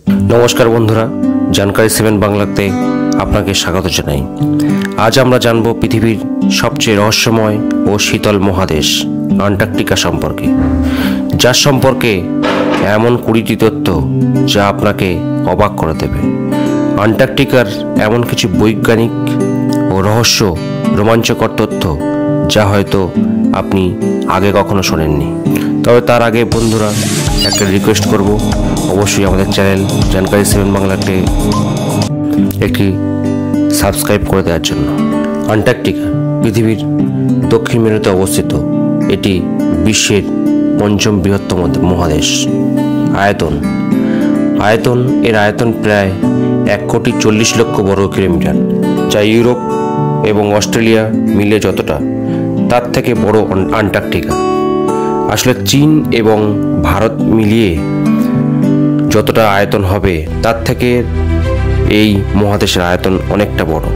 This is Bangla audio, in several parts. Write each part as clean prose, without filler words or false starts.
নমস্কার বন্ধুরা, জানকারি 7 বাংলাতে আপনাকে স্বাগত জানাই। আজ আমরা জানব পৃথিবীর সবচেয়ে রহস্যময় ও শীতল মহাদেশ আন্টার্কটিকা সম্পর্কে, যার সম্পর্কে এমন 20টি তথ্য যা আপনাকে অবাক করে দেবে। আন্টার্কটিকার এমন কিছু বৈজ্ঞানিক ও রোমাঞ্চকর তথ্য যা হয়তো আপনি আগে কখনো শোনেননি। তবে তার আগে বন্ধুরা একটা রিকোয়েস্ট করব, অবশ্যই আমাদের চ্যানেল জানকারি 7 বাংলাকে একটি সাবস্ক্রাইব করে দেওয়ার জন্য। আন্টার্কটিকা পৃথিবীর দক্ষিণ মেরুতে অবস্থিত। এটি বিশ্বের 5ম বৃহত্তম মহাদেশ। আয়তন এর আয়তন প্রায় 1,40,00,000 বর্গ কিলোমিটার, যা ইউরোপ এবং অস্ট্রেলিয়া মিলে যতটা, তার থেকে বড় আন্টার্কটিকা। আসলে চীন এবং ভারত মিলিয়ে যতটা আয়তন হবে তার থেকে এই মহাদেশের আয়তন অনেকটা বড়।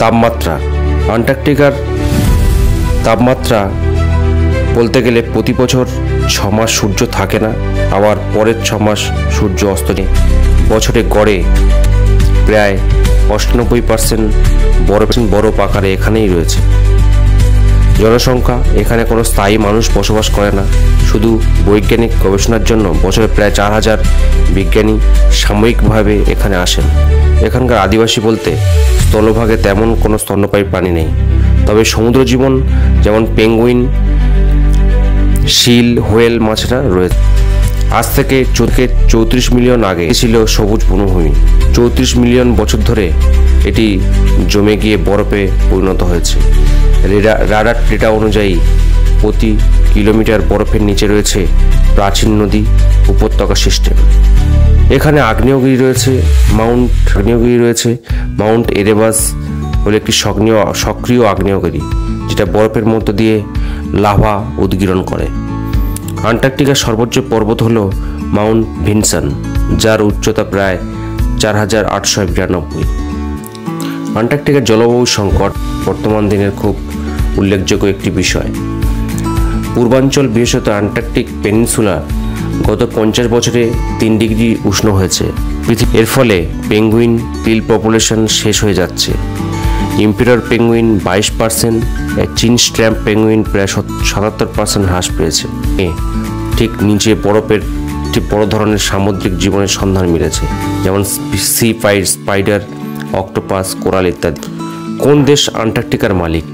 তাপমাত্রা, আন্টার্কটিকার তাপমাত্রা বলতে গেলে প্রতি বছর 6 মাস সূর্য থাকে না, আবার পরের 6 মাস সূর্য অস্ত যায়। বছরে গড়ে প্রায় 98% বরফ আকারে এখানেই রয়েছে। জনসংখ্যা, এখানে কোনো স্থায়ী মানুষ বসবাস করে না, শুধু বৈজ্ঞানিক গবেষণার জন্য বছরে প্রায় 4,000 বিজ্ঞানী সাময়িকভাবে এখানে আসেন। এখানকার আদিবাসী বলতে স্থলভাগে তেমন কোনো স্তন্যপায়ী প্রাণী নেই, তবে সমুদ্র জীবন যেমন পেঙ্গুইন, শিল, হোয়েল মাছেরা রয়েছে। আজ থেকে 34 মিলিয়ন আগে ছিল সবুজ বনভূমি। 34 মিলিয়ন বছর ধরে এটি জমে গিয়ে বরফে পরিণত হয়েছে। রাডার ডেটা অনুযায়ী প্রতি কিলোমিটার বরফের নিচে রয়েছে প্রাচীন নদী উপত্যকা সিস্টেম। এখানে আগ্নেয়গিরি রয়েছে। মাউন্ট এরেবাস হলো একটি সক্রিয় আগ্নেয়গিরি, যেটা বরফের মধ্য দিয়ে লাভা উদগীরণ করে। আন্টার্কটিকার সর্বোচ্চ পর্বত হলো মাউন্ট ভিনসন, যার উচ্চতা প্রায় 4,892। আন্টার্কটিকার জলবায়ু সংকট বর্তমান দিনের খুব উল্লেখযোগ্য একটি বিষয়। পূর্বাঞ্চল, বিশেষত আন্টার্কটিক পেনিনসুলা গত 50 বছরে 3 ডিগ্রি উষ্ণ হয়েছে। এর ফলে পেঙ্গুইন পিল পপুলেশন শেষ হয়ে যাচ্ছে। ইম্পেরর পেঙ্গুইন 22%, চীন স্ট্র্যাম্প পেঙ্গুইন প্রায় 77% হ্রাস পেয়েছে। ঠিক নিচে বরফের একটি বড় ধরনের সামুদ্রিক জীবনের সন্ধান মিলেছে, যেমন সি স্পাইডার, অক্টোপাস, কোরাল ইত্যাদি। কোন দেশ আন্টার্কটিকার মালিক?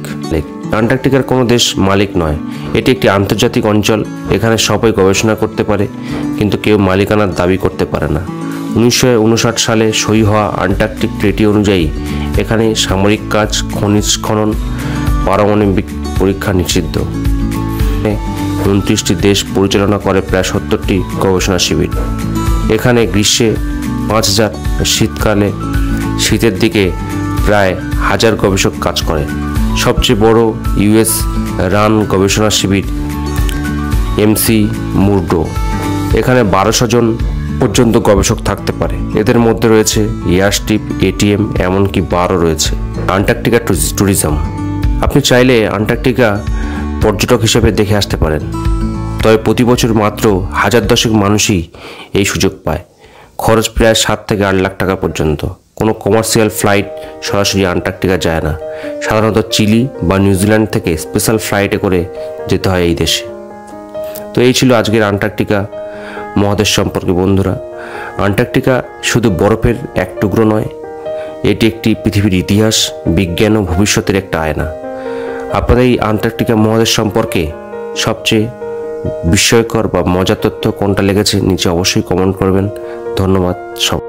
আন্টার্কটিকার কোনো দেশ মালিক নয়, এটি একটি আন্তর্জাতিক অঞ্চল। এখানে সবাই গবেষণা করতে পারে, কিন্তু কেউ মালিকানার দাবি করতে পারে না। 1959 সালে সই হওয়া আন্টার্কটিক ট্রিটি অনুযায়ী এখানে সামরিক কাজ, খনিজ খনন, পারমাণবিক পরীক্ষা নিষিদ্ধ। 29টি দেশ পরিচালনা করে প্রায় 70টি গবেষণা শিবির। এখানে গ্রীষ্মে 5,000, শীতকালে শীতের দিকে প্রায় 1000 গবেষক কাজ করে। সবচেয়ে বড় ইউএস রান গবেষণা শিবির এমসি মুরডো। এখানে 1200 জন পর্যন্ত গবেষক থাকতে পারে। এদের মধ্যে রয়েছে এয়ারস্ট্রিপ, এটিএম, এমনকি বারও রয়েছে। আন্টার্কটিকা ট্যুরিজম, আপনি চাইলে আন্টার্কটিকা পর্যটক হিসেবে দেখে আসতে পারেন, তবে প্রতি বছর মাত্র 1010 মানুষই এই সুযোগ পায়। খরচ প্রায় 7 থেকে 8 লাখ টাকা পর্যন্ত। কোনো কমার্শিয়াল ফ্লাইট সরাসরি আন্টার্কটিকা যায় না, সাধারণত চিলি বা নিউজিল্যান্ড থেকে স্পেশাল ফ্লাইটে করে যেতে হয় এই দেশে। তো এই ছিল আজকের আন্টার্কটিকা মহাদেশ সম্পর্কে বন্ধুরা। আন্টার্কটিকা শুধু বরফের এক টুকরো নয়, এটি একটি পৃথিবীর ইতিহাস, বিজ্ঞান ও ভবিষ্যতের একটা আয়না। আপনাদের এই আন্টার্কটিকা মহাদেশ সম্পর্কে সবচেয়ে বিস্ময়কর বা মজার তথ্য কোনটা লেগেছে নিচে অবশ্যই কমেন্ট করবেন। ধন্যবাদ সব।